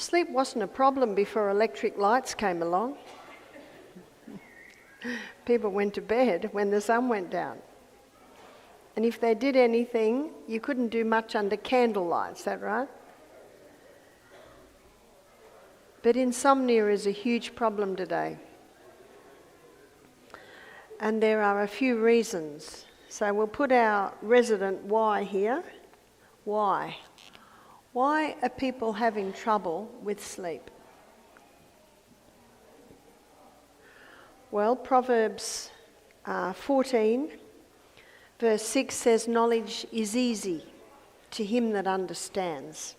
Sleep wasn't a problem before electric lights came along. People went to bed when the sun went down. And if they did anything, you couldn't do much under candlelight, is that right? But insomnia is a huge problem today. And there are a few reasons. So we'll put our resident why here. Why? Why are people having trouble with sleep? Well, Proverbs 14, verse 6 says, knowledge is easy to him that understands.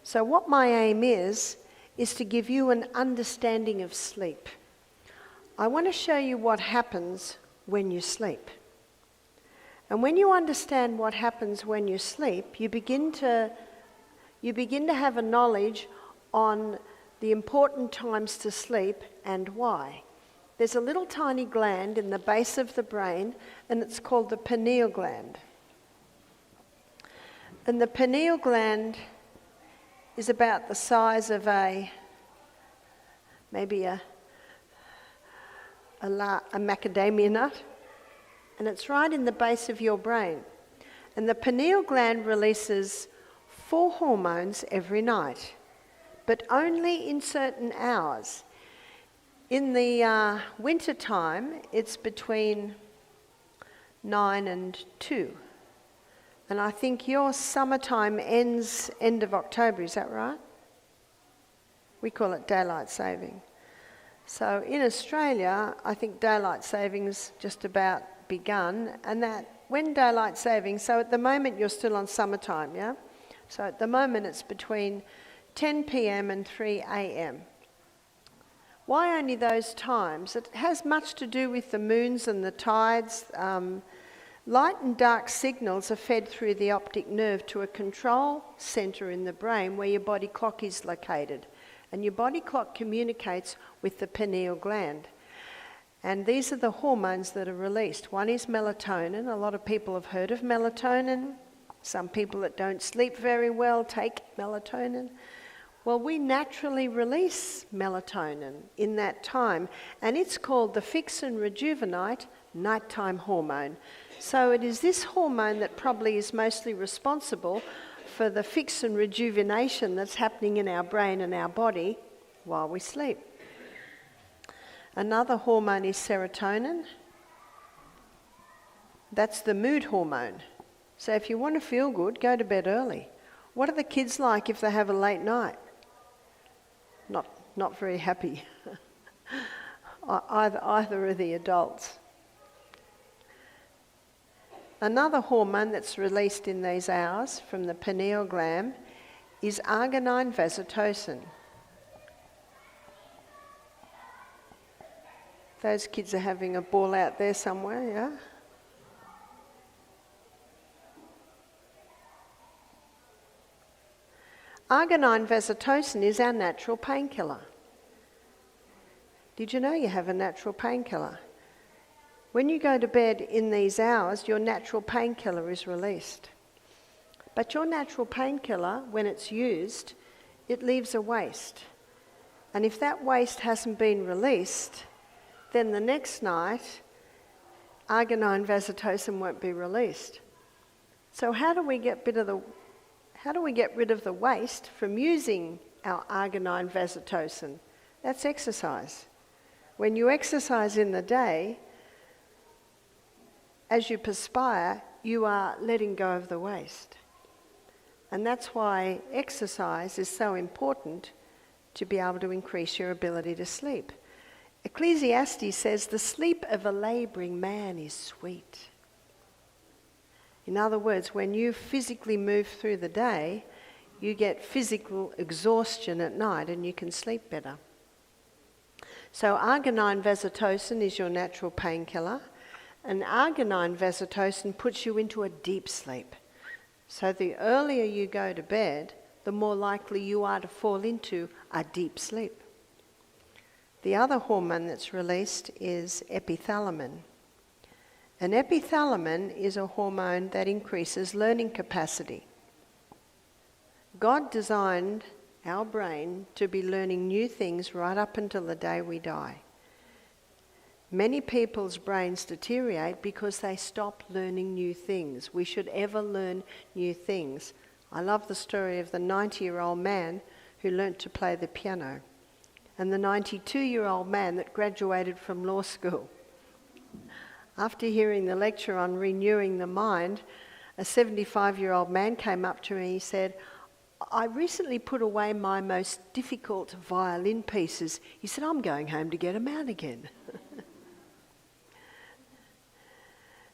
So what my aim is to give you an understanding of sleep. I want to show you what happens when you sleep. And when you understand what happens when you sleep, you begin to have a knowledge on the important times to sleep and why. There's a little tiny gland in the base of the brain, and it's called the pineal gland. And the pineal gland is about the size of maybe a macadamia nut, and it's right in the base of your brain. And the pineal gland releases 4 hormones every night, but only in certain hours. In the winter time, it's between 9 and 2. And I think your summertime ends end of October, is that right? We call it daylight saving. So in Australia, I think daylight saving's just about begun, and that when daylight saving, so at the moment you're still on summertime, yeah? So at the moment it's between 10 p.m. and 3 a.m. Why only those times? It has much to do with the moons and the tides. Light and dark signals are fed through the optic nerve to a control centre in the brain where your body clock is located. And your body clock communicates with the pineal gland. And these are the hormones that are released. One is melatonin. A lot of people have heard of melatonin. Some people that don't sleep very well take melatonin. Well, we naturally release melatonin in that time, and it's called the fix and rejuvenate nighttime hormone. So it is this hormone that probably is mostly responsible for the fix and rejuvenation that's happening in our brain and our body while we sleep. Another hormone is serotonin. That's the mood hormone. So if you want to feel good, go to bed early. What are the kids like if they have a late night? Not very happy. Either are the adults. Another hormone that's released in these hours from the pineal gland is arginine vasotocin. Those kids are having a ball out there somewhere, yeah? Arginine vasotocin is our natural painkiller. Did you know you have a natural painkiller? When you go to bed in these hours, your natural painkiller is released. But your natural painkiller, when it's used, it leaves a waste. And if that waste hasn't been released, then the next night, arginine vasotocin won't be released. So how do we get rid of the waste from using our arginine vasotocin? That's exercise. When you exercise in the day, as you perspire, you are letting go of the waste. And that's why exercise is so important to be able to increase your ability to sleep. Ecclesiastes says, the sleep of a labouring man is sweet. In other words, when you physically move through the day, you get physical exhaustion at night and you can sleep better. So arginine vasotocin is your natural painkiller, and arginine vasotocin puts you into a deep sleep. So the earlier you go to bed, the more likely you are to fall into a deep sleep. The other hormone that's released is epithalamin. And epithalamin is a hormone that increases learning capacity. God designed our brain, to be learning new things right up until the day we die. Many people's brains deteriorate because they stop learning new things. We should ever learn new things. I love the story of the 90-year-old man who learnt to play the piano, and the 92-year-old man that graduated from law school. After hearing the lecture on renewing the mind, a 75-year-old man came up to me and he said, "I recently put away my most difficult violin pieces." He said, "I'm going home to get them out again."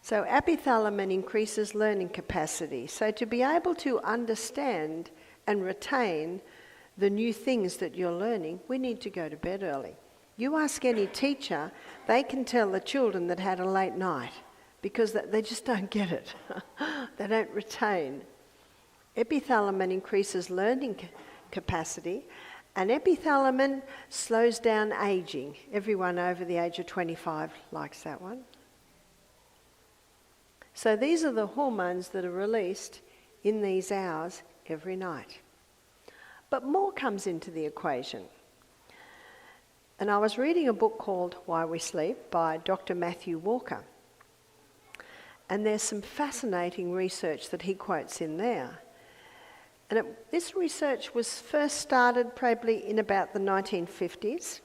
So epithalamin increases learning capacity. So to be able to understand and retain the new things that you're learning, we need to go to bed early. You ask any teacher, they can tell the children that had a late night because they just don't get it. They don't retain. Epithalamin increases learning capacity, and epithalamin slows down aging. Everyone over the age of 25 likes that one. So these are the hormones that are released in these hours every night. But more comes into the equation. And I was reading a book called Why We Sleep by Dr. Matthew Walker. And there's some fascinating research that he quotes in there. And this research was first started probably in about the 1950s.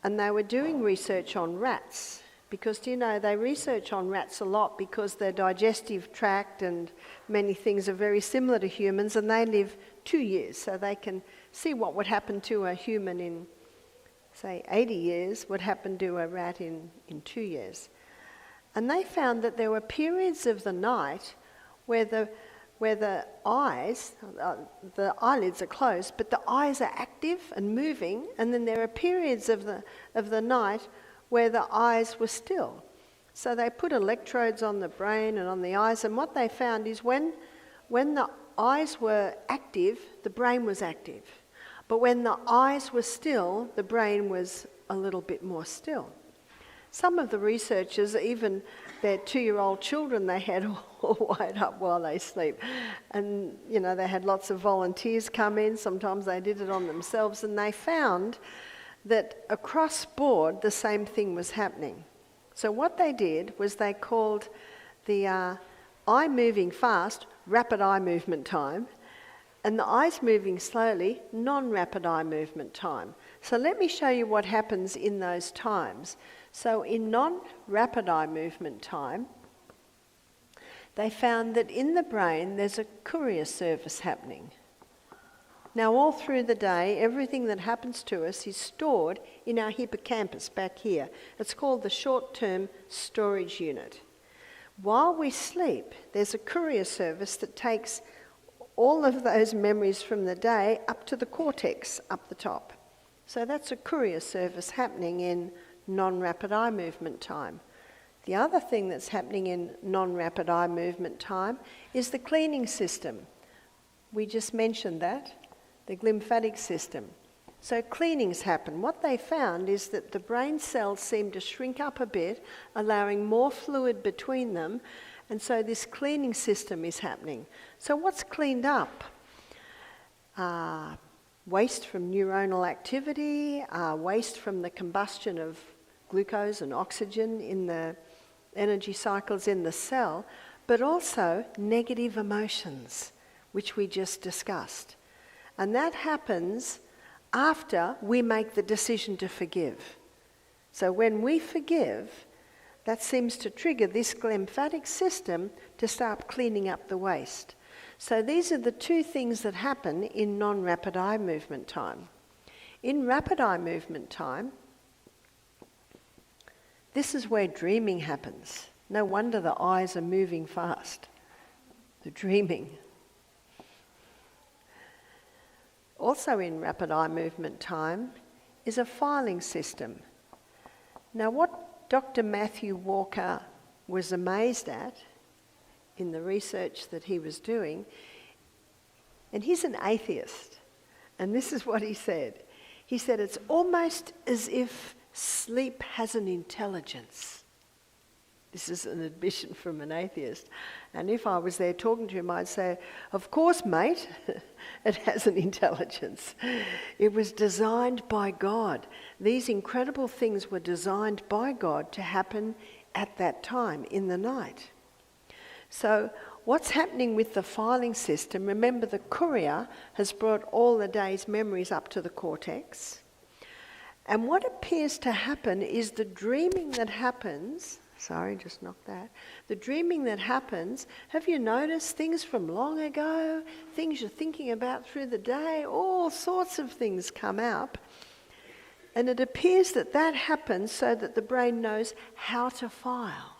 And they were doing research on rats. Because, they research on rats a lot because their digestive tract and many things are very similar to humans, and they live 2 years. So they can see what would happen to a human in, say, 80 years would happen to a rat in 2 years. And they found that there were periods of the night where the eyes, the eyelids are closed, but the eyes are active and moving, and then there are periods of the night where the eyes were still. So they put electrodes on the brain and on the eyes, and what they found is when the eyes were active, the brain was active. But when the eyes were still, the brain was a little bit more still. Some of the researchers, even their 2-year-old children, they had all wired up while they sleep. And, they had lots of volunteers come in. Sometimes they did it on themselves, and they found that across board the same thing was happening. So what they did was they called the eye moving fast rapid eye movement time, and the eyes moving slowly non-rapid eye movement time. So let me show you what happens in those times. So in non-rapid eye movement time, they found that in the brain there's a courier service happening. Now, all through the day, everything that happens to us is stored in our hippocampus back here. It's called the short-term storage unit. While we sleep, there's a courier service that takes all of those memories from the day up to the cortex up the top. So that's a courier service happening in non-rapid eye movement time. The other thing that's happening in non-rapid eye movement time is the cleaning system. We just mentioned that. The glymphatic system. So cleanings happen. What they found is that the brain cells seem to shrink up a bit, allowing more fluid between them, and so this cleaning system is happening. So what's cleaned up? Waste from neuronal activity, waste from the combustion of glucose and oxygen in the energy cycles in the cell, but also negative emotions, which we just discussed. And that happens after we make the decision to forgive. So when we forgive, that seems to trigger this glymphatic system to start cleaning up the waste. So these are the two things that happen in non-rapid eye movement time. In rapid eye movement time, this is where dreaming happens. No wonder the eyes are moving fast. The dreaming. Also in rapid eye movement time is a filing system. Now what Dr. Matthew Walker was amazed at in the research that he was doing, and he's an atheist, and this is what he said. He said, it's almost as if sleep has an intelligence. This is an admission from an atheist. And if I was there talking to him, I'd say, of course, mate, it has an intelligence. It was designed by God. These incredible things were designed by God to happen at that time, in the night. So what's happening with the filing system, remember the courier has brought all the day's memories up to the cortex. And what appears to happen is the dreaming that happens, the dreaming that happens, have you noticed things from long ago, things you're thinking about through the day, all sorts of things come up. And it appears that that happens so that the brain knows how to file.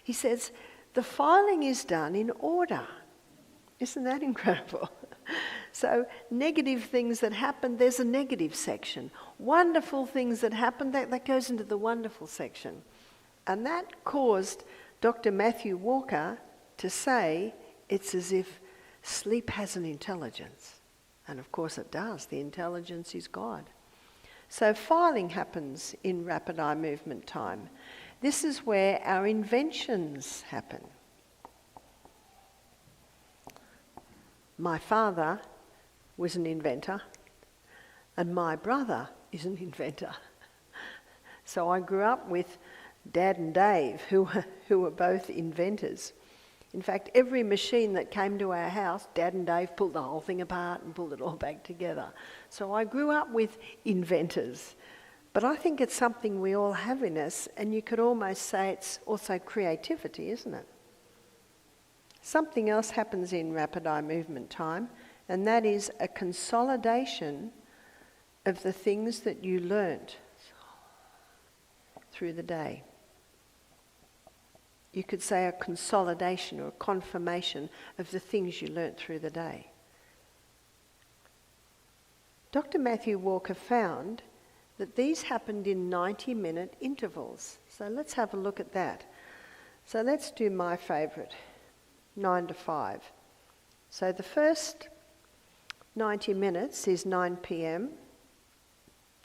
He says, the filing is done in order. Isn't that incredible? So negative things that happen, there's a negative section. Wonderful things that happen, that goes into the wonderful section. And that caused Dr. Matthew Walker to say it's as if sleep has an intelligence. And of course it does. The intelligence is God. So filing happens in rapid eye movement time. This is where our inventions happen. My father was an inventor, and my brother is an inventor. So I grew up with Dad and Dave, who were both inventors. In fact, every machine that came to our house, Dad and Dave pulled the whole thing apart and pulled it all back together. So I grew up with inventors. But I think it's something we all have in us, and you could almost say it's also creativity, isn't it? Something else happens in rapid eye movement time, and that is a consolidation of the things that you learnt through the day. You could say a consolidation or a confirmation of the things you learnt through the day. Dr. Matthew Walker found that these happened in 90-minute intervals. So let's have a look at that. So let's do my favourite, 9 to 5. So the first 90 minutes is 9 p.m.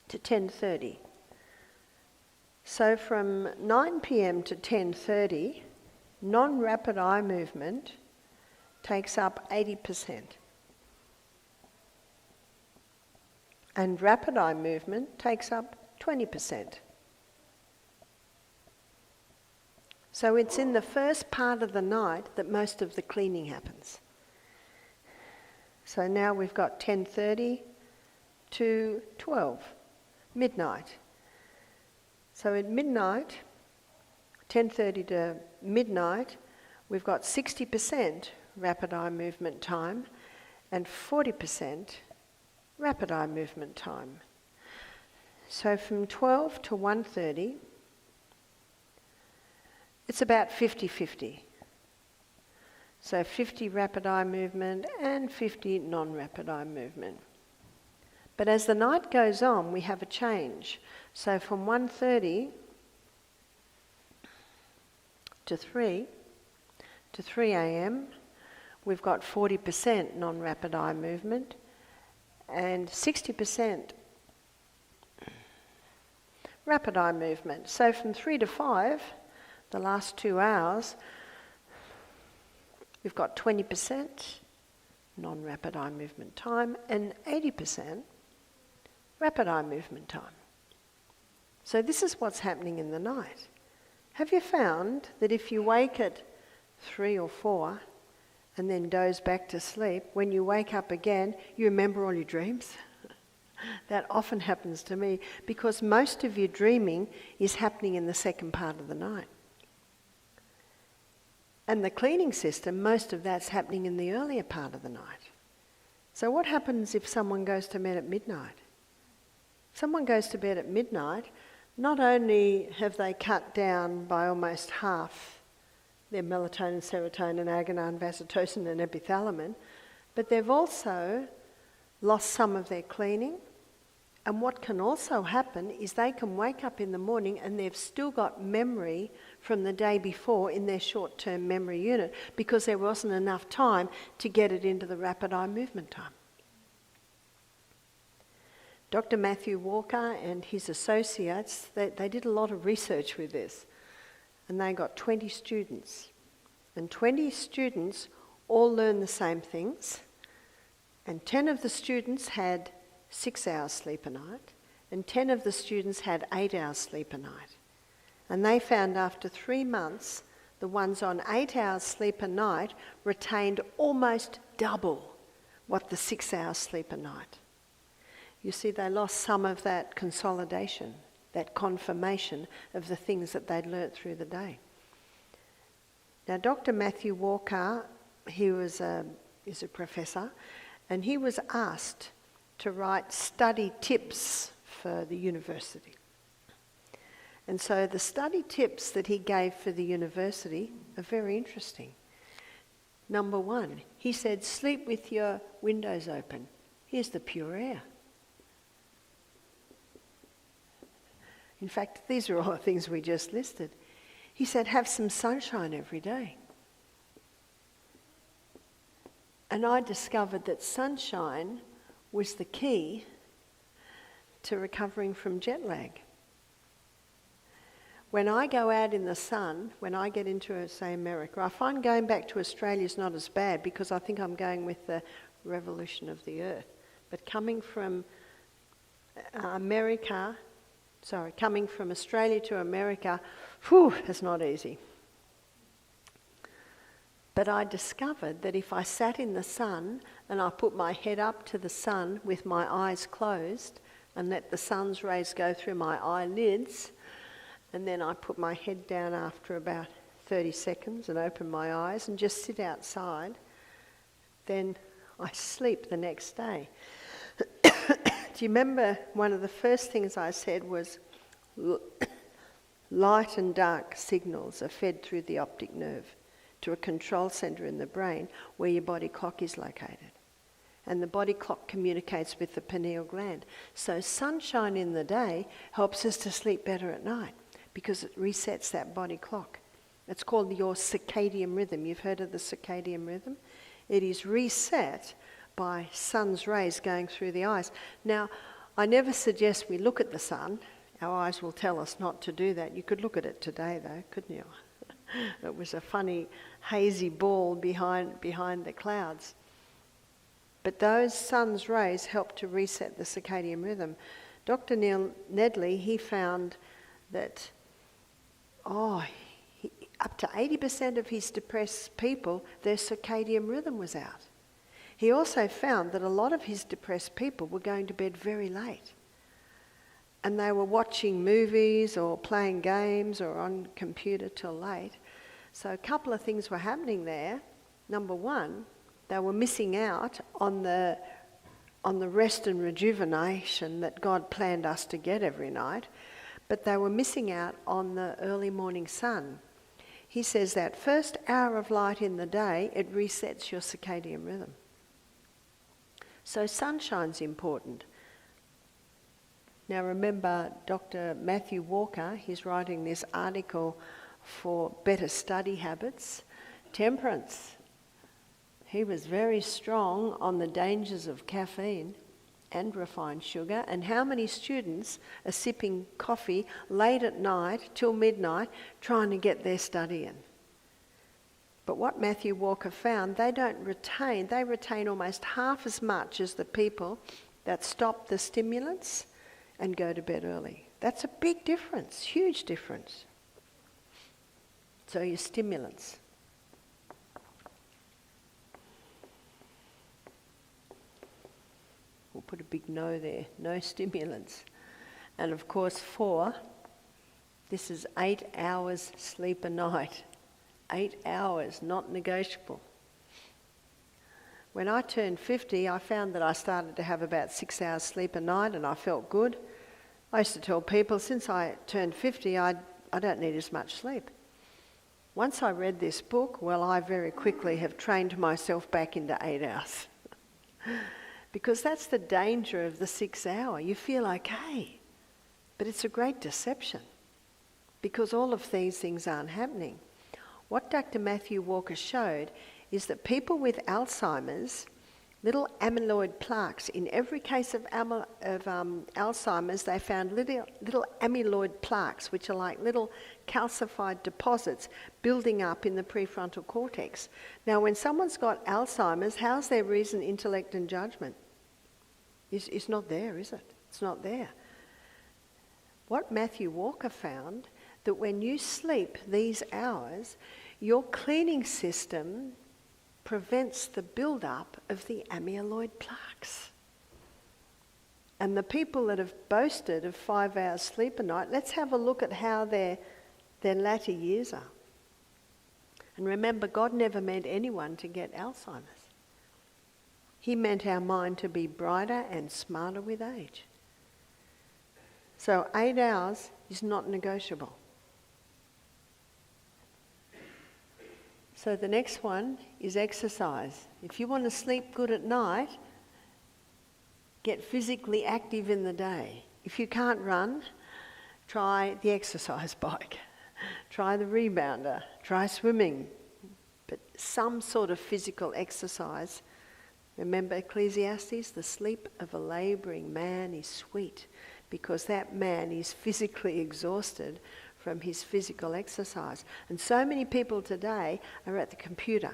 to 10:30. So from 9 p.m. to 10:30, non-rapid eye movement takes up 80%. And rapid eye movement takes up 20%. So it's in the first part of the night that most of the cleaning happens. So now we've got 10:30 to 12, midnight. So at midnight, 10:30 to midnight, we've got 60% rapid eye movement time and 40% rapid eye movement time. So from 12 to 1:30, it's about 50-50. So 50 rapid eye movement and 50 non-rapid eye movement. But as the night goes on, we have a change. So from 1:30 to 3 a.m., we've got 40% non-rapid eye movement and 60% rapid eye movement. So from 3 to 5, the last 2 hours, we've got 20% non-rapid eye movement time and 80% rapid eye movement time. So this is what's happening in the night. Have you found that if you wake at 3 or 4 and then doze back to sleep, when you wake up again, you remember all your dreams? That often happens to me because most of your dreaming is happening in the second part of the night. And the cleaning system, most of that's happening in the earlier part of the night. So what happens if someone goes to bed at midnight? If someone goes to bed at midnight, not only have they cut down by almost half their melatonin, serotonin, agonine, vasotocin and epithalamin, but they've also lost some of their cleaning. And what can also happen is they can wake up in the morning and they've still got memory from the day before in their short-term memory unit because there wasn't enough time to get it into the rapid eye movement time. Dr. Matthew Walker and his associates, they did a lot of research with this. and they got 20 students. And 20 students all learned the same things, and 10 of the students had 6 hours sleep a night, and 10 of the students had 8 hours sleep a night. And they found after 3 months, the ones on 8 hours sleep a night retained almost double what the 6 hours sleep a night. You see, they lost some of that consolidation, that confirmation of the things that they'd learnt through the day. Now, Dr. Matthew Walker, is a professor, and he was asked to write study tips for the university. And so the study tips that he gave for the university are very interesting. Number 1, he said, sleep with your windows open. Here's the pure air. In fact, these are all the things we just listed. He said, have some sunshine every day. And I discovered that sunshine was the key to recovering from jet lag. When I go out in the sun, when I get into, say, America, I find going back to Australia is not as bad because I think I'm going with the revolution of the earth. But coming from coming from Australia to America, it's not easy. But I discovered that if I sat in the sun and I put my head up to the sun with my eyes closed and let the sun's rays go through my eyelids, and then I put my head down after about 30 seconds and open my eyes and just sit outside, then I sleep the next day. Do you remember one of the first things I said was light and dark signals are fed through the optic nerve to a control centre in the brain where your body clock is located. And the body clock communicates with the pineal gland. So sunshine in the day helps us to sleep better at night because it resets that body clock. It's called your circadian rhythm. You've heard of the circadian rhythm? It is reset by sun's rays going through the eyes. Now, I never suggest we look at the sun. Our eyes will tell us not to do that. You could look at it today though, couldn't you? It was a funny, hazy ball behind the clouds. But those sun's rays help to reset the circadian rhythm. Dr. Neil Nedley, he found that up to 80% of his depressed people, their circadian rhythm was out. He also found that a lot of his depressed people were going to bed very late. And they were watching movies or playing games or on computer till late. So a couple of things were happening there. Number 1, they were missing out on the rest and rejuvenation that God planned us to get every night, but they were missing out on the early morning sun. He says that first hour of light in the day, it resets your circadian rhythm. So sunshine's important. Now remember, Dr. Matthew Walker, he's writing this article for better study habits. Temperance. He was very strong on the dangers of caffeine and refined sugar, and how many students are sipping coffee late at night till midnight trying to get their study in. But what Matthew Walker found, they retain almost half as much as the people that stop the stimulants and go to bed early. That's a big difference, huge difference. So your stimulants. We'll put a big no there, no stimulants. And of course 4, this is 8 hours sleep a night. 8 hours, not negotiable. When I turned 50, I found that I started to have about 6 hours sleep a night and I felt good. I used to tell people, since I turned 50, I don't need as much sleep. Once I read this book, well, I very quickly have trained myself back into 8 hours. Because that's the danger of the 6 hour. You feel okay, but it's a great deception because all of these things aren't happening. What Dr. Matthew Walker showed is that people with Alzheimer's little amyloid plaques. In every case of Alzheimer's, they found little amyloid plaques, which are like little calcified deposits building up in the prefrontal cortex. Now, when someone's got Alzheimer's, how's their reason, intellect and judgment? It's not there, is it? It's not there. What Matthew Walker found, that when you sleep these hours, your cleaning system prevents the build-up of the amyloid plaques. And the people that have boasted of 5 hours sleep a night, let's have a look at how their latter years are. And remember, God never meant anyone to get Alzheimer's. He meant our mind to be brighter and smarter with age. So 8 hours is not negotiable. So the next one is exercise. If you want to sleep good at night, get physically active in the day. If you can't run, try the exercise bike. Try the rebounder. Try swimming. But some sort of physical exercise. Remember Ecclesiastes? The sleep of a labouring man is sweet, because that man is physically exhausted from his physical exercise. And so many people today are at the computer.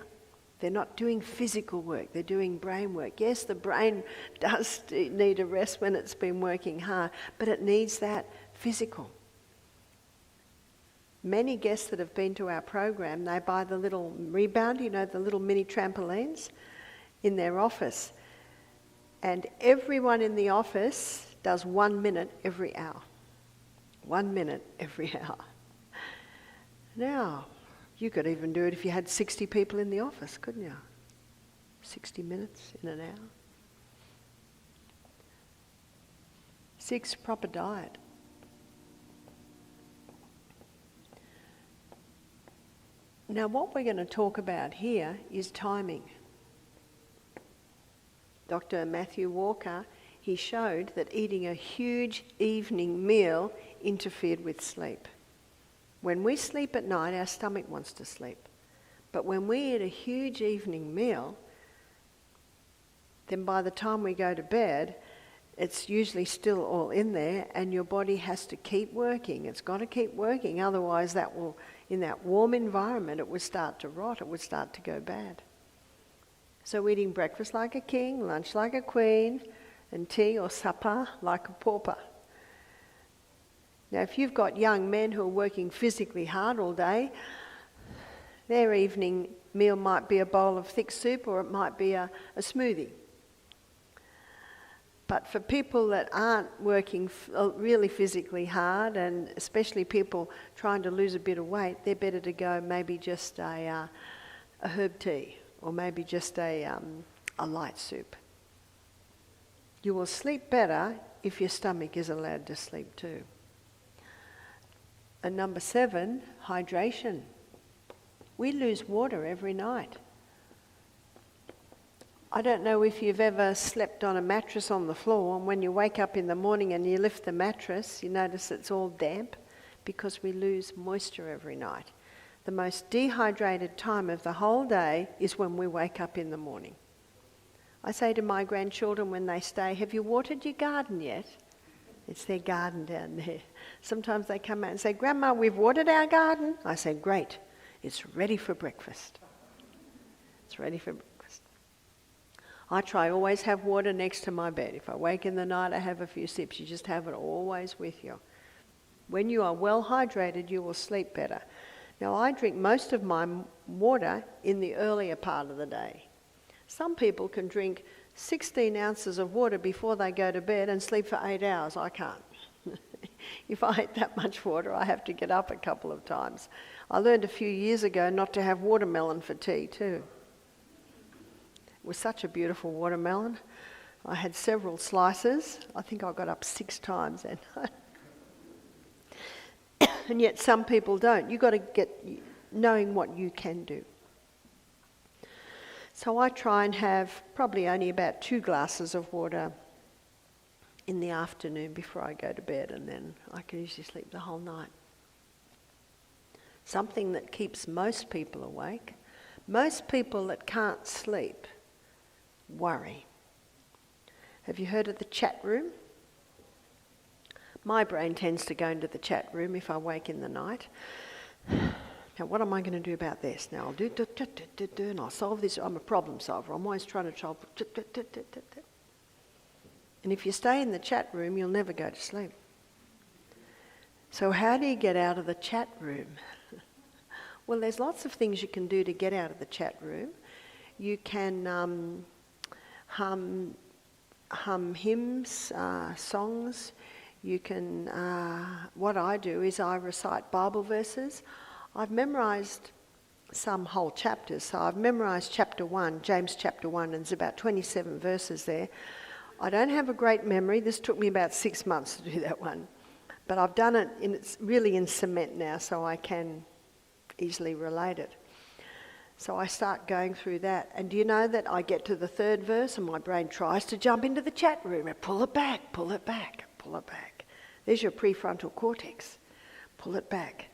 They're not doing physical work, they're doing brain work. Yes, the brain does need a rest when it's been working hard, but it needs that physical. Many guests that have been to our program, they buy the little rebound, you know, the little mini trampolines in their office. And everyone in the office does 1 minute every hour. 1 minute every hour. Now, you could even do it if you had 60 people in the office, couldn't you? 60 minutes in an hour. 6, proper diet. Now, what we're going to talk about here is timing. Dr. Matthew Walker, he showed that eating a huge evening meal interfered with sleep. When we sleep at night, our stomach wants to sleep. But when we eat a huge evening meal, then by the time we go to bed, it's usually still all in there, and your body has to keep working. It's got to keep working, otherwise that will, in that warm environment, it would start to rot, it would start to go bad. So eating breakfast like a king, lunch like a queen, and tea or supper like a pauper. Now, if you've got young men who are working physically hard all day, their evening meal might be a bowl of thick soup, or it might be a smoothie. But for people that aren't working really physically hard, and especially people trying to lose a bit of weight, they're better to go maybe just a herb tea, or maybe just a light soup. You will sleep better if your stomach is allowed to sleep too. And number 7, hydration. We lose water every night. I don't know if you've ever slept on a mattress on the floor, and when you wake up in the morning and you lift the mattress, you notice it's all damp, because we lose moisture every night. The most dehydrated time of the whole day is when we wake up in the morning. I say to my grandchildren when they stay, have you watered your garden yet? It's their garden down there. Sometimes they come out and say, Grandma, we've watered our garden. I say, great, it's ready for breakfast. It's ready for breakfast. I try always have water next to my bed. If I wake in the night, I have a few sips. You just have it always with you. When you are well hydrated, you will sleep better. Now, I drink most of my water in the earlier part of the day. Some people can drink 16 ounces of water before they go to bed and sleep for 8 hours. I can't. If I eat that much water, I have to get up a couple of times. I learned a few years ago not to have watermelon for tea too. It was such a beautiful watermelon. I had several slices. I think I got up 6 times that night. And yet some people don't. You've got to get knowing what you can do. So I try and have probably only about 2 glasses of water in the afternoon before I go to bed, and then I can usually sleep the whole night. Something that keeps most people awake. Most people that can't sleep worry. Have you heard of the chat room? My brain tends to go into the chat room if I wake in the night. Now, what am I going to do about this? Now, I'll do, and I'll solve this. I'm a problem solver. I'm always trying to solve. And if you stay in the chat room, you'll never go to sleep. So how do you get out of the chat room? Well, there's lots of things you can do to get out of the chat room. You can hum hymns, songs. You can, what I do is I recite Bible verses. I've memorised some whole chapters. So I've memorised chapter 1, James chapter 1, and there's about 27 verses there. I don't have a great memory. This took me about 6 months to do that one. But I've done it, and it's really in cement now, so I can easily relate it. So I start going through that. And do you know that I get to the 3rd verse and my brain tries to jump into the chat room and pull it back, pull it back, pull it back. There's your prefrontal cortex. Pull it back.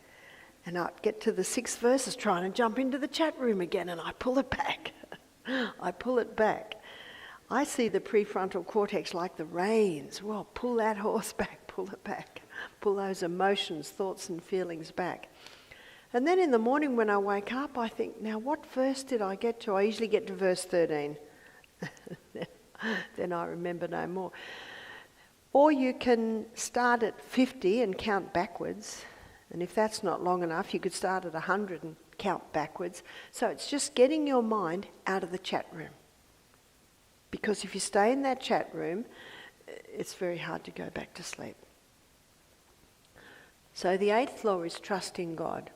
And I get to the 6th verse, is trying to jump into the chat room again, and I pull it back. I pull it back. I see the prefrontal cortex like the reins. Well, pull that horse back, pull it back. Pull those emotions, thoughts and feelings back. And then in the morning when I wake up, I think, now what verse did I get to? I usually get to verse 13. Then I remember no more. Or you can start at 50 and count backwards. And if that's not long enough, you could start at 100 and count backwards. So it's just getting your mind out of the chat room. Because if you stay in that chat room, it's very hard to go back to sleep. So the 8th law is trust in God.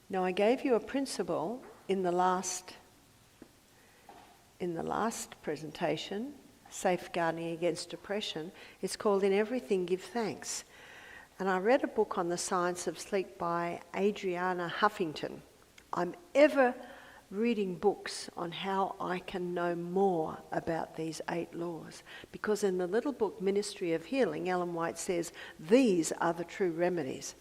Now I gave you a principle in the last presentation, Safeguarding Against Depression. It's called In Everything Give Thanks. And I read a book on the science of sleep by Adriana Huffington. I'm ever reading books on how I can know more about these 8 laws. Because in the little book, Ministry of Healing, Ellen White says, these are the true remedies.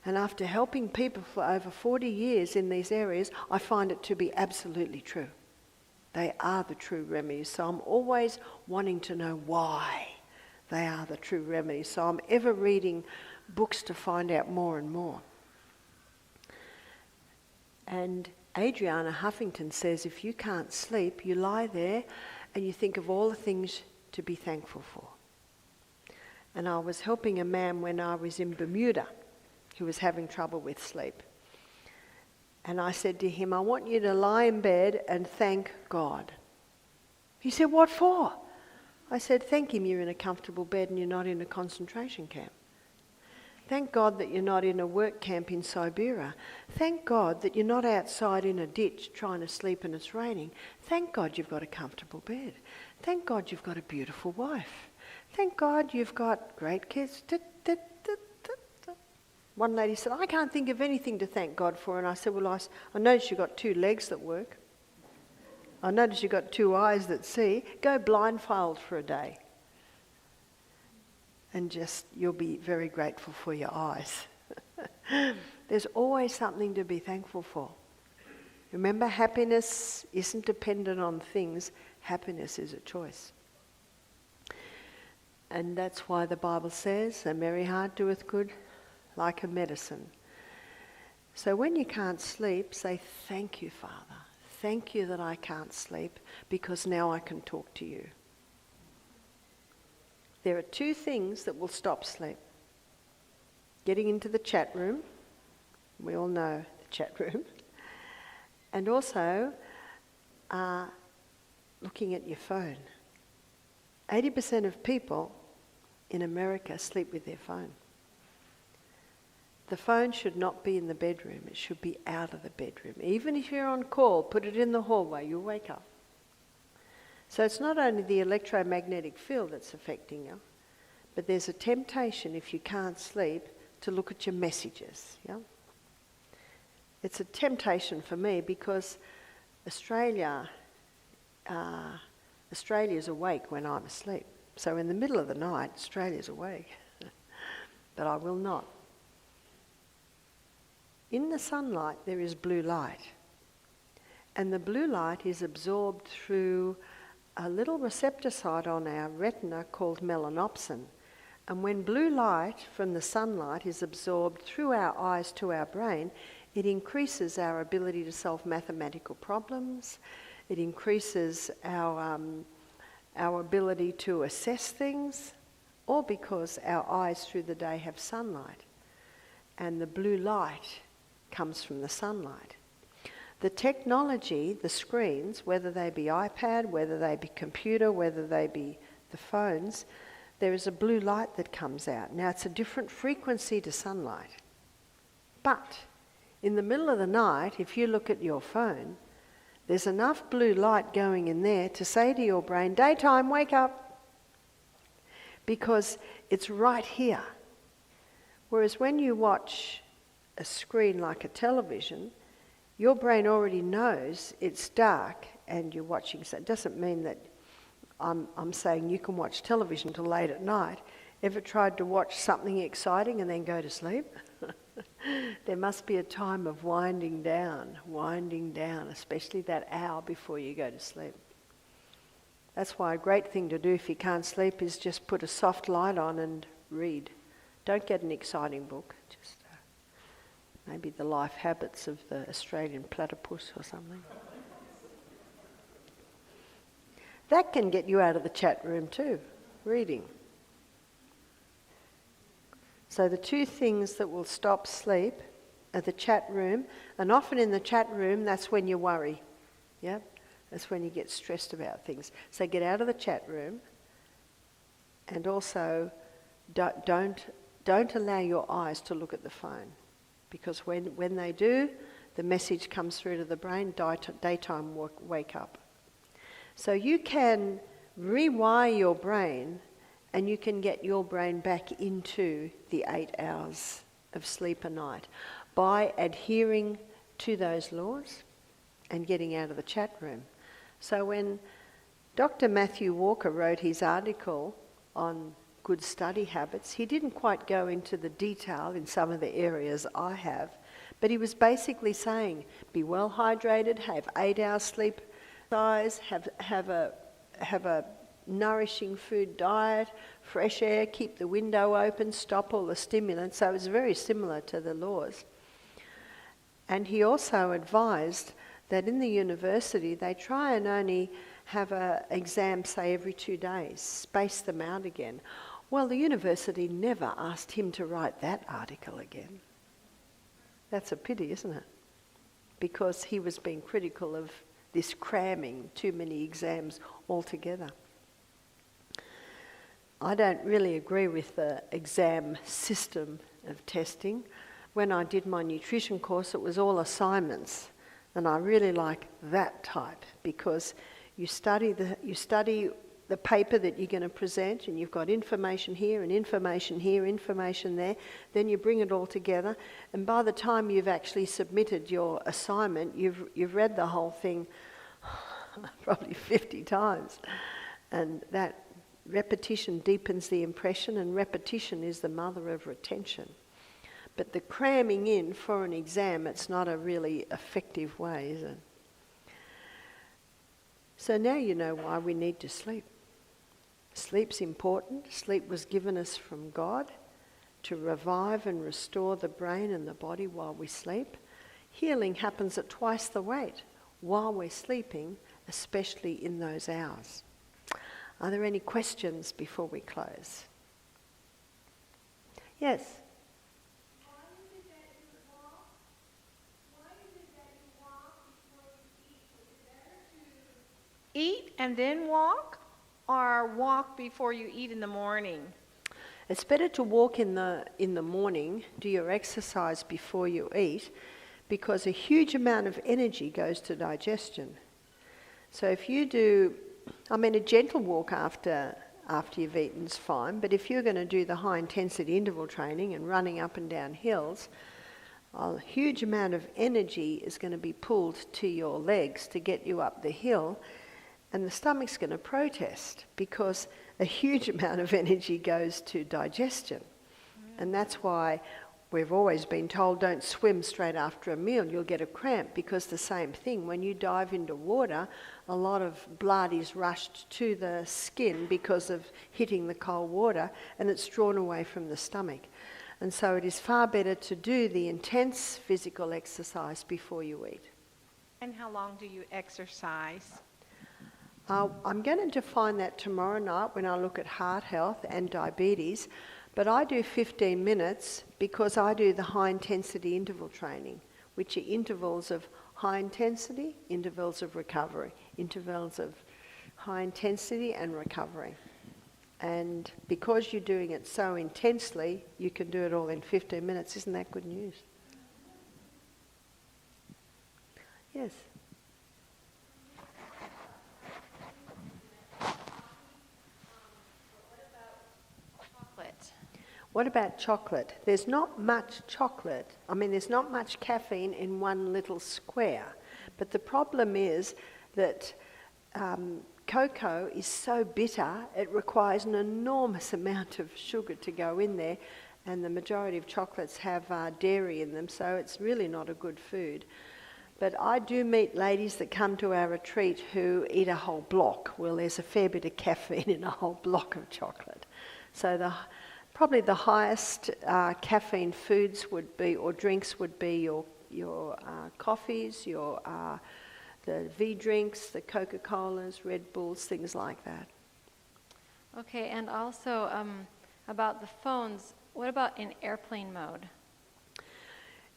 And after helping people for over 40 years in these areas, I find it to be absolutely true. They are the true remedies. So I'm always wanting to know why they are the true remedies. So I'm ever reading books to find out more and more. And Adriana Huffington says if you can't sleep, you lie there and you think of all the things to be thankful for. And I was helping a man when I was in Bermuda who was having trouble with sleep. And I said to him, I want you to lie in bed and thank God. He said, what for? I said, thank him you're in a comfortable bed and you're not in a concentration camp. Thank God that you're not in a work camp in Siberia. Thank God that you're not outside in a ditch trying to sleep and it's raining. Thank God you've got a comfortable bed. Thank God you've got a beautiful wife. Thank God you've got great kids. One lady said, I can't think of anything to thank God for. And I said, well, I noticed you've got 2 legs that work. I noticed you've got 2 eyes that see. Go blindfold for a day. And just, you'll be very grateful for your eyes. There's always something to be thankful for. Remember, happiness isn't dependent on things. Happiness is a choice. And that's why the Bible says, a merry heart doeth good like a medicine. So when you can't sleep, say, thank you, Father. Thank you that I can't sleep because now I can talk to you. There are 2 things that will stop sleep. Getting into the chat room. We all know the chat room. And also looking at your phone. 80% of people in America sleep with their phone. The phone should not be in the bedroom. It should be out of the bedroom. Even if you're on call, put it in the hallway. You'll wake up. So it's not only the electromagnetic field that's affecting you, but there's a temptation if you can't sleep to look at your messages. Yeah? It's a temptation for me because Australia's awake when I'm asleep. So in the middle of the night, Australia's awake. But I will not. In the sunlight, there is blue light. And the blue light is absorbed through a little receptor site on our retina called melanopsin. And when blue light from the sunlight is absorbed through our eyes to our brain, it increases our ability to solve mathematical problems. It increases our ability to assess things, all because our eyes through the day have sunlight. And the blue light comes from the sunlight. The technology, the screens, whether they be iPad, whether they be computer, whether they be the phones, there is a blue light that comes out. Now, it's a different frequency to sunlight. But in the middle of the night, if you look at your phone, there's enough blue light going in there to say to your brain, daytime, wake up. Because it's right here. Whereas when you watch a screen like a television, your brain already knows it's dark and you're watching. So it doesn't mean that I'm saying you can watch television till late at night. Ever tried to watch something exciting and then go to sleep? There must be a time of winding down, especially that hour before you go to sleep. That's why a great thing to do if you can't sleep is just put a soft light on and read. Don't get an exciting book, just maybe The Life Habits of the Australian Platypus or something. That can get you out of the chat room too, reading. So the two things that will stop sleep are the chat room, and often in the chat room, that's when you worry. Yeah, that's when you get stressed about things. So get out of the chat room, and also don't allow your eyes to look at the phone, because when they do, the message comes through to the brain, daytime, wake up. So you can rewire your brain and you can get your brain back into the 8 hours of sleep a night by adhering to those laws and getting out of the chat room. So when Dr. Matthew Walker wrote his article on good study habits, he didn't quite go into the detail in some of the areas I have, but he was basically saying, be well hydrated, have 8 hours sleep, have a nourishing food diet, fresh air, keep the window open, stop all the stimulants. So it was very similar to the laws. And he also advised that in the university they try and only have an exam, say, every 2 days, space them out again. Well, the university never asked him to write that article again. That's a pity, isn't it? Because he was being critical of this cramming too many exams altogether. I don't really agree with the exam system of testing. When I did my nutrition course, it was all assignments, and I really like that type because you study the paper that you're going to present, and you've got information here and information here, information there. Then you bring it all together, and by the time you've actually submitted your assignment, you've read the whole thing probably 50 times, and that repetition deepens the impression, and repetition is the mother of retention. But the cramming in for an exam, it's not a really effective way, is it? So now you know why we need to sleep. Sleep's important. Sleep was given us from God to revive and restore the brain and the body while we sleep. Healing happens at twice the rate while we're sleeping, especially in those hours. Are there any questions before we close? Yes? Why is it that you walk before you eat? Is it better to eat and then walk, or walk before you eat in the morning? It's better to walk in the morning, do your exercise before you eat, because a huge amount of energy goes to digestion. So if you do, a gentle walk after you've eaten is fine, but if you're going to do the high intensity interval training and running up and down hills, a huge amount of energy is going to be pulled to your legs to get you up the hill, and the stomach's going to protest because a huge amount of energy goes to digestion. And that's why we've always been told don't swim straight after a meal, you'll get a cramp, because the same thing, when you dive into water, a lot of blood is rushed to the skin because of hitting the cold water, and it's drawn away from the stomach. And so it is far better to do the intense physical exercise before you eat. And how long do you exercise? I'm going to define that tomorrow night when I look at heart health and diabetes. But I do 15 minutes because I do the high intensity interval training, which are intervals of high intensity, intervals of recovery, intervals of high intensity and recovery. And because you're doing it so intensely, you can do it all in 15 minutes. Isn't that good news? Yes. What about chocolate? There's not much chocolate. I mean, there's not much caffeine in one little square. But the problem is that cocoa is so bitter, it requires an enormous amount of sugar to go in there, and the majority of chocolates have dairy in them, so it's really not a good food. But I do meet ladies that come to our retreat who eat a whole block. Well, there's a fair bit of caffeine in a whole block of chocolate. So probably the highest caffeine foods would be, or drinks would be, your coffees, the V drinks, the Coca-Colas, Red Bulls, things like that. Okay, and also about the phones, what about in airplane mode?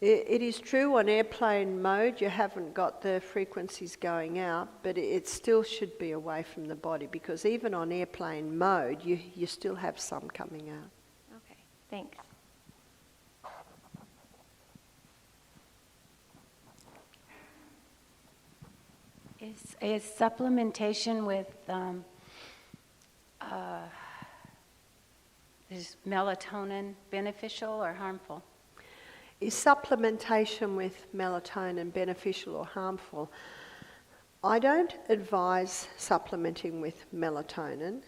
It is true on airplane mode you haven't got the frequencies going out, but it still should be away from the body, because even on airplane mode you still have some coming out. Okay, thanks. Is supplementation with is melatonin beneficial or harmful? Is supplementation with melatonin beneficial or harmful? I don't advise supplementing with melatonin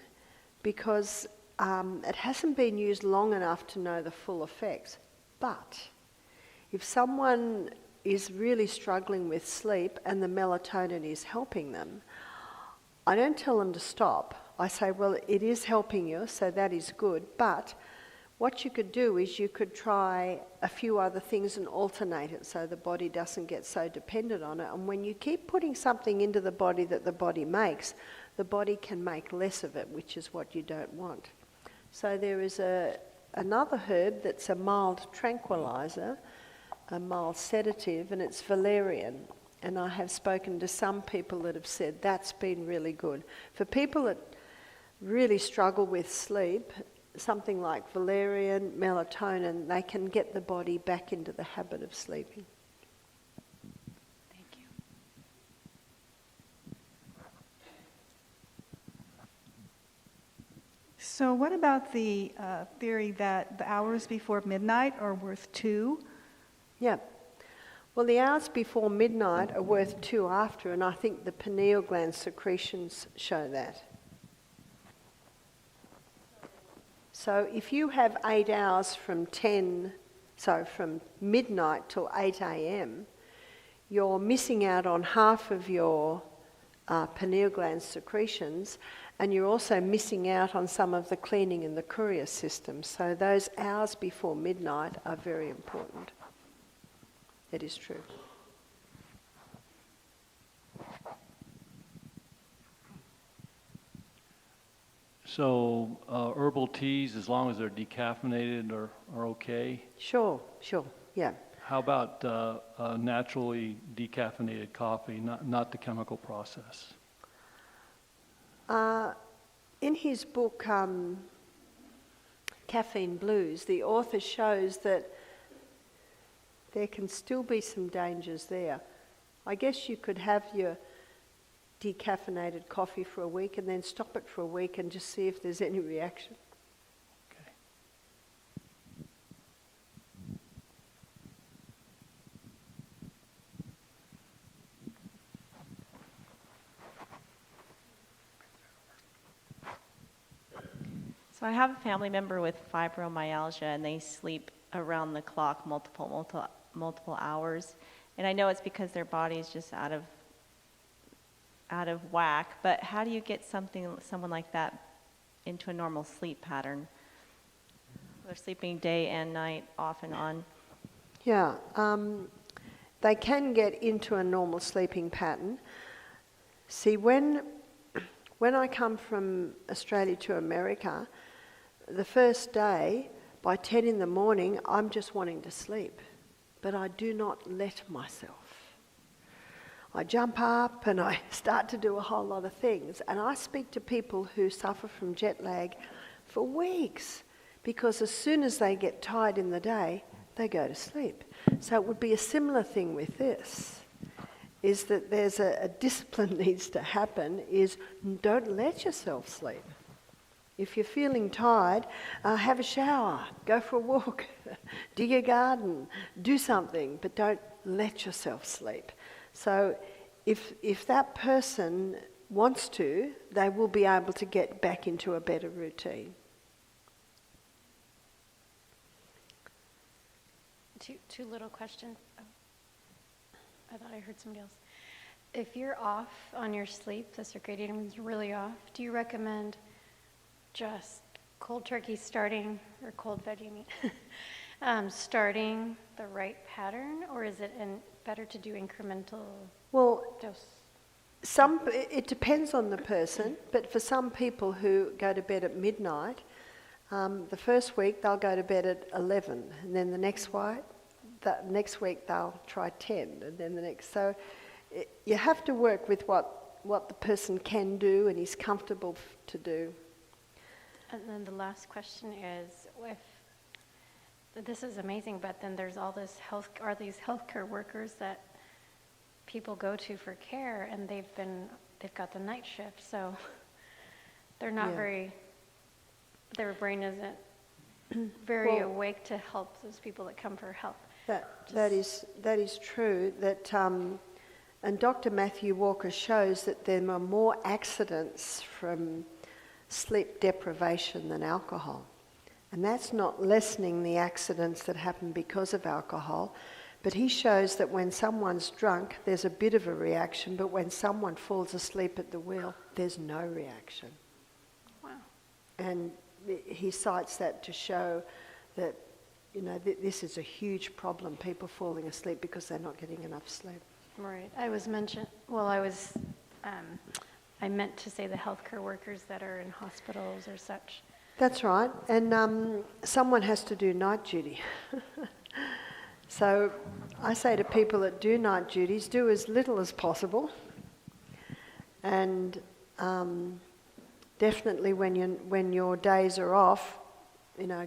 because it hasn't been used long enough to know the full effects. But if someone is really struggling with sleep and the melatonin is helping them, I don't tell them to stop. I say, well, it is helping you, so that is good, but what you could do is you could try a few other things and alternate it so the body doesn't get so dependent on it. And when you keep putting something into the body that the body makes, the body can make less of it, which is what you don't want. So there is another herb that's a mild tranquilizer, a mild sedative, and it's valerian. And I have spoken to some people that have said that's been really good. For people that really struggle with sleep, something like valerian, melatonin, they can get the body back into the habit of sleeping. Thank you. So what about the theory that the hours before midnight are worth 2? Yeah. Well, the hours before midnight are worth 2 after, and I think the pineal gland secretions show that. So if you have 8 hours from midnight till 8 a.m., you're missing out on half of your pineal gland secretions, and you're also missing out on some of the cleaning in the courier system. So those hours before midnight are very important. It is true. So herbal teas, as long as they're decaffeinated, are okay? Sure, yeah. How about naturally decaffeinated coffee, not the chemical process? In his book, Caffeine Blues, the author shows that there can still be some dangers there. I guess you could have your decaffeinated coffee for a week and then stop it for a week and just see if there's any reaction. Okay. So I have a family member with fibromyalgia, and they sleep around the clock, multiple hours. And I know it's because their body is just out of whack, but how do you get someone like that into a normal sleep pattern? They're sleeping day and night, off and on. Yeah, they can get into a normal sleeping pattern. See, when I come from Australia to America, the first day, by 10 in the morning, I'm just wanting to sleep, but I do not let myself. I jump up and I start to do a whole lot of things, and I speak to people who suffer from jet lag for weeks, because as soon as they get tired in the day, they go to sleep. So it would be a similar thing with this, is that there's a discipline needs to happen, is don't let yourself sleep. If you're feeling tired, have a shower, go for a walk, dig a garden, do something, but don't let yourself sleep. So if that person wants to, they will be able to get back into a better routine. Two little questions. Oh, I thought I heard somebody else. If you're off on your sleep, the circadian is really off, do you recommend just cold turkey starting, or cold veggie meat, starting the right pattern, or is it better to do incremental dose? It depends on the person, but for some people who go to bed at midnight, the first week they'll go to bed at 11, and then the next week they'll try 10, and then the next. So you have to work with what the person can do and is comfortable to do. And then the last question is, this is amazing, but then there's all these healthcare workers that people go to for care, and they've got the night shift, so they're not their brain isn't very awake to help those people that come for help. That is true. And Dr. Matthew Walker shows that there are more accidents from sleep deprivation than alcohol. And that's not lessening the accidents that happen because of alcohol, but he shows that when someone's drunk, there's a bit of a reaction, but when someone falls asleep at the wheel, there's no reaction. Wow. And he cites that to show that, this is a huge problem, people falling asleep because they're not getting enough sleep. Right. I meant to say the healthcare workers that are in hospitals or such. That's right. And someone has to do night duty. So I say to people that do night duties, do as little as possible. And definitely when your days are off,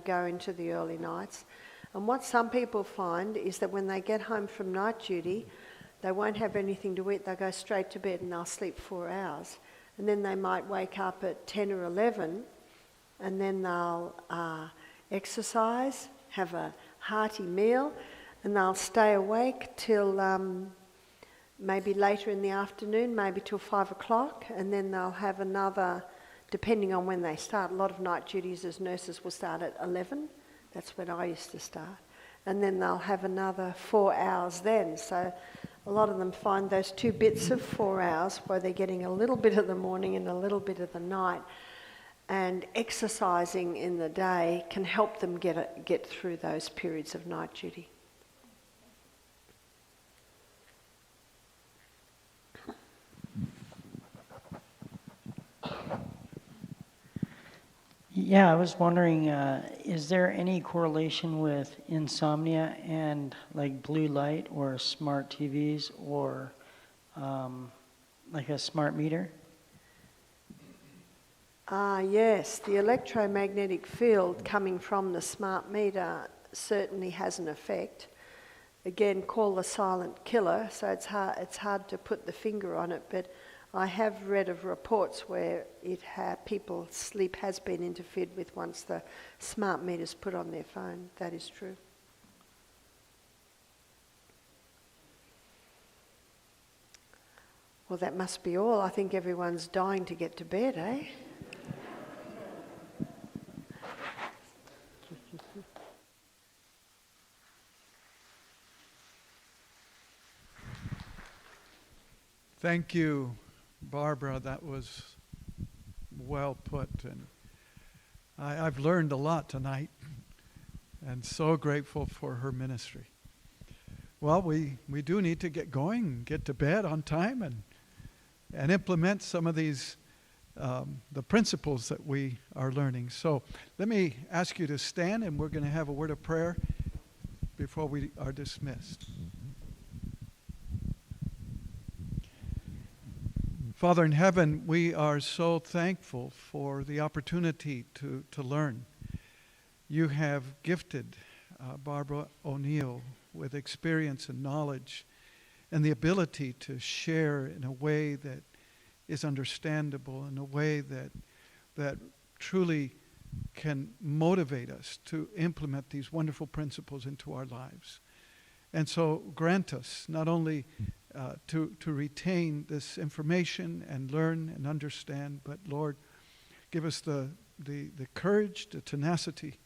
go into the early nights. And what some people find is that when they get home from night duty, they won't have anything to eat. They'll go straight to bed and they'll sleep 4 hours. And then they might wake up at 10 or 11, and then they'll exercise, have a hearty meal, and they'll stay awake till maybe later in the afternoon, maybe till 5 o'clock, and then they'll have another, depending on when they start. A lot of night duties as nurses will start at 11. That's when I used to start. And then they'll have another 4 hours then. So a lot of them find those 2 bits of 4 hours where they're getting a little bit of the morning and a little bit of the night. And exercising in the day can help them get through those periods of night duty. Yeah, I was wondering, is there any correlation with insomnia and like blue light or smart TVs or like a smart meter? Yes, the electromagnetic field coming from the smart meter certainly has an effect. Again, call the silent killer, so it's hard to put the finger on it, but I have read of reports where people's sleep has been interfered with once the smart meter's put on their phone. That is true. Well, that must be all. I think everyone's dying to get to bed, eh? Thank you, Barbara. That was well put. And I've learned a lot tonight, and so grateful for her ministry. Well, we do need to get going, get to bed on time, and implement some of these, the principles that we are learning. So let me ask you to stand, and we're going to have a word of prayer before we are dismissed. Father in heaven, we are so thankful for the opportunity to learn. You have gifted Barbara O'Neill with experience and knowledge and the ability to share in a way that is understandable, in a way that truly can motivate us to implement these wonderful principles into our lives. And so grant us not only to retain this information and learn and understand, but Lord, give us the courage, the tenacity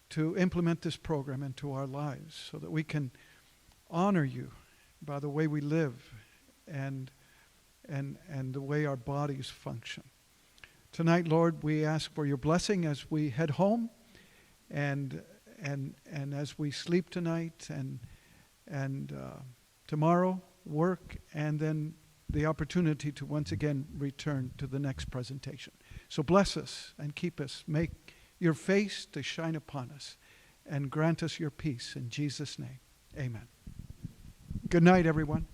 to implement this program into our lives so that we can honor you by the way we live and the way our bodies function. Tonight, Lord, we ask for your blessing as we head home and as we sleep tonight and tomorrow work, and then the opportunity to once again return to the next presentation. So bless us and keep us. Make your face to shine upon us and grant us your peace in Jesus' name. Amen. Good night, everyone.